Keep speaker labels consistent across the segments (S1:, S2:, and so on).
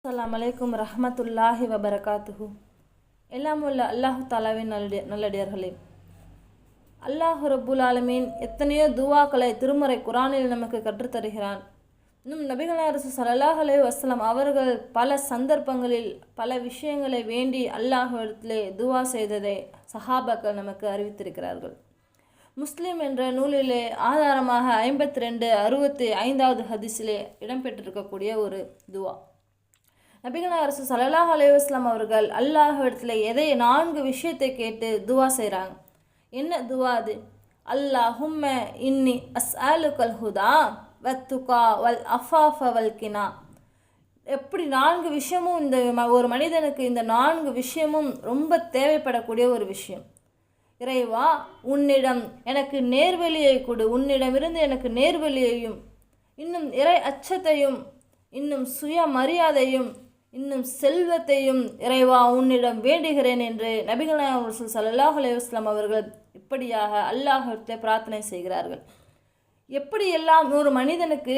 S1: அஸ்ஸலாமு அலைக்கும் ரஹ்மத்துல்லாஹி வபரகாத்துஹு. எல்லாம் உள்ள அல்லாஹு தாலாவின் நல்லடியார்களே, அல்லாஹு ரப்புல் ஆலமீன் எத்தனையோ துவாக்களை திருமறை குரானில் நமக்கு கற்றுத்தருகிறான். இன்னும் நபிகள் ஸல்லல்லாஹு அலைஹி வஸல்லம் அவர்கள் பல சந்தர்ப்பங்களில் பல விஷயங்களை வேண்டி அல்லாஹ்விடத்திலே துவா செய்ததை சஹாபாக்கள் நமக்கு அறிவித்திருக்கிறார்கள். முஸ்லிம் என்ற நூலிலே ஆதாரமாக 52-65 ஹதீஸிலே இடம்பெற்றிருக்கக்கூடிய ஒரு துவா. நபிகள் ஸல்லல்லாஹு அலைஹி வஸல்லம் அவர்கள் அல்லாஹ்விடத்தில் எதை 4 விஷயத்தை கேட்டு துவா செய்கிறாங்க. என்ன துவா அது? அல்லாஹும்ம இன்னி அஸ்அலுகல் ஹுதா வத்துகா வல் அஃபாஃப வல் கினா. எப்படி 4 விஷயமும் இந்த ஒரு மனிதனுக்கு இந்த 4 விஷயமும் ரொம்ப தேவைப்படக்கூடிய ஒரு விஷயம். இறைவா, உன்னிடம் எனக்கு நேர்வழியை கொடு, உன்னிடமிருந்து எனக்கு நேர்வழியையும், இன்னும் இறை அச்சத்தையும், இன்னும் சுயமரியாதையும், இன்னும் செல்வத்தையும் இறைவா உன்னிடம் வேண்டுகிறேன் என்று நபிகள் நாயகம் ஸல்லல்லாஹு அலைஹி வஸல்லம் அவர்கள் இப்படியாக அல்லாஹ்விடத்தில் பிரார்த்தனை செய்கிறார்கள். எப்படியெல்லாம் ஒரு மனிதனுக்கு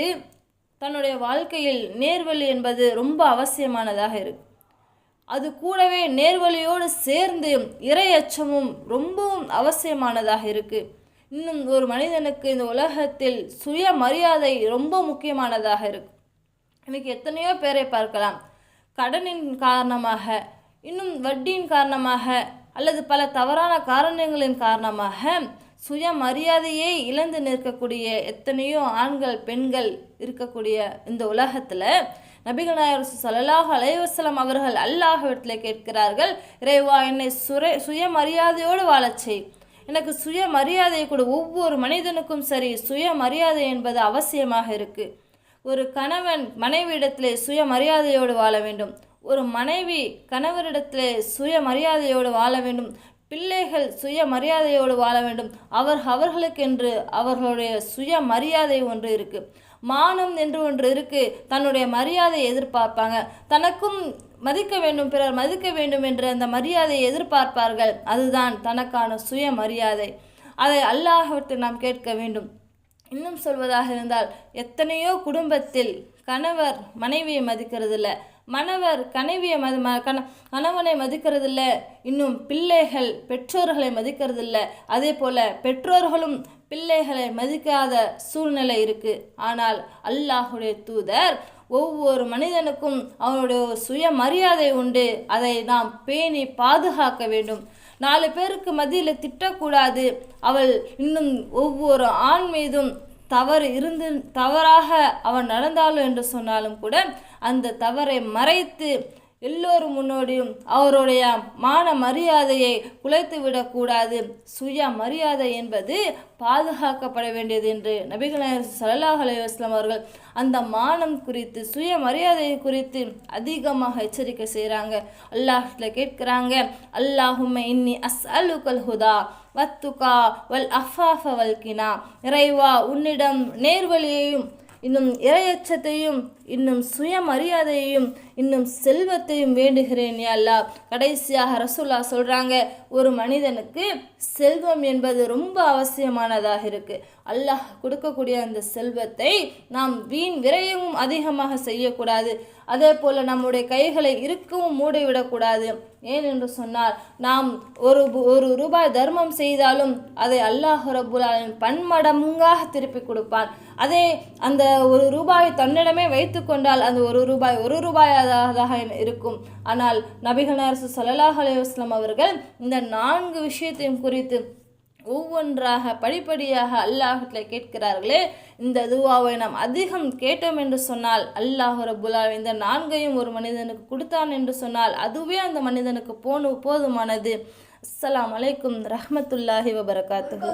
S1: தன்னுடைய வாழ்க்கையில் நேர்வழி என்பது ரொம்ப அவசியமானதாக இருக்கு. அது கூடவே நேர்வழியோடு சேர்ந்து இறை அச்சமும் ரொம்பவும் அவசியமானதாக இருக்குது. இன்னும் ஒரு மனிதனுக்கு இந்த உலகத்தில் சுயமரியாதை ரொம்ப முக்கியமானதாக இருக்குது. இன்றைக்கி எத்தனையோ பேரை பார்க்கலாம், கடனின் காரணமாக, இன்னும் வட்டியின் காரணமாக, அல்லது பல தவறான காரணங்களின் காரணமாக சுயமரியாதையே இழந்து நிற்கக்கூடிய எத்தனையோ ஆண்கள் பெண்கள் இருக்கக்கூடிய இந்த உலகத்தில் நபிகள் நாயகம் ஸல்லல்லாஹு அலைஹி வஸல்லம் அவர்கள் அல்லாஹ்விடத்தில் கேட்கிறார்கள், இறைவா என்னை சுயமரியாதையோடு வாழச் செய், எனக்கு சுயமரியாதை கொடு. ஒவ்வொரு மனிதனுக்கும் சரி சுயமரியாதை என்பது அவசியமாக இருக்குது. ஒரு கணவன் மனைவியிடத்திலே சுயமரியாதையோடு வாழ வேண்டும், ஒரு மனைவி கணவரிடத்திலே சுயமரியாதையோடு வாழ வேண்டும், பிள்ளைகள் சுயமரியாதையோடு வாழ வேண்டும். அவர்களுக்கென்று அவர்களுடைய சுயமரியாதை ஒன்று இருக்குது, மானம் என்று ஒன்று இருக்குது. தன்னுடைய மரியாதையை எதிர்பார்ப்பாங்க, தனக்கும் மதிக்க வேண்டும், பிறர் மதிக்க வேண்டும் என்ற அந்த மரியாதையை எதிர்பார்ப்பார்கள். அதுதான் தனக்கான சுயமரியாதை. அதை அல்லாஹ்விடத்தில் நாம் கேட்க வேண்டும். இன்னும் சொல்வதாக இருந்தால், எத்தனையோ குடும்பத்தில் கணவர் மனைவியை மதிக்கிறதில்ல, மணவர் கணவனை மதிக்கிறதில்ல, இன்னும் பிள்ளைகள் பெற்றோர்களை மதிக்கிறதில்ல, அதே போல் பெற்றோர்களும் பிள்ளைகளை மதிக்காத சூழ்நிலை இருக்குது. ஆனால் அல்லாஹுடைய தூதர் ஒவ்வொரு மனிதனுக்கும் அவனுடைய சுயமரியாதை உண்டு, அதை நாம் பேணி பாதுகாக்க வேண்டும். 4 பேருக்கு மத்தியில் திட்டக்கூடாது. அவள் இன்னும் ஒவ்வொரு ஆண் மீதும் தவறாக அவன் நடந்தாலும் என்று சொன்னாலும் கூட அந்த தவறை மறைத்து எல்லோரும் முன்னோடியும் அவருடைய மான மரியாதையை குலைத்து விடக்கூடாது. சுயமரியாதை என்பது பாதுகாக்கப்பட வேண்டியது என்று நபிகள் நாயகம் ஸல்லல்லாஹு அலைஹி வஸல்லம் அவர்கள் அந்த மானம் குறித்து சுயமரியாதையை குறித்து அதிகமாக எச்சரிக்கை செய்கிறாங்க. அல்லாஹ்விடத்தில் கேட்குறாங்க, அல்லாஹும்ம இன்னி அஸ்அலுகல் ஹுதா வத்துகா வல் அஃபாஃப வல் கினா. இறைவா உன்னிடம் நேர்வழியையும், இன்னும் இறையச்சத்தையும், இன்னும் சுயமரியாதையையும், இன்னும் செல்வத்தையும் வேண்டுகிறேன் யா அல்லாஹ். கடைசியாக ரசூலுல்லாஹ் சொல்கிறாங்க, ஒரு மனிதனுக்கு செல்வம் என்பது ரொம்ப அவசியமானதாக இருக்குது. அல்லாஹ் கொடுக்கக்கூடிய அந்த செல்வத்தை நாம் வீண் விரயமும் அதிகமாக செய்யக்கூடாது. அதே போல் நம்முடைய கைகளை இருக்கவும் மூடிவிடக்கூடாது. ஏன் என்று சொன்னால், நாம் ஒரு ரூபாய் தர்மம் செய்தாலும் அதை அல்லாஹ் ரப்புல் ஆலமீன் பன்மடங்காக திருப்பி கொடுப்பான். அதே அந்த ஒரு ரூபாய் தன்னிடமே வைத்து கொண்டால் அந்த ஒரு ரூபாயாக இருக்கும். ஆனால் நபிகள் நாயகம் ஸல்லல்லாஹு அலைஹி வஸல்லம் அவர்கள் இந்த 4 விஷயத்தையும் குறித்து ஒவ்வொன்றாக படிப்படியாக அல்லாஹ்விடத்தில் கேட்கிறார்களே. இந்த துவாவை நாம் அதிகம் கேட்டோம் என்று சொன்னால் அல்லாஹ் ரப்புல் ஆலமீன் இந்த 4ஐயும் ஒரு மனிதனுக்கு கொடுத்தான் என்று சொன்னால் அதுவே அந்த மனிதனுக்கு போதுமானது. அஸ்ஸலாமு அலைக்கும் ரஹ்மத்துல்லாஹி வபரகாத்துஹு.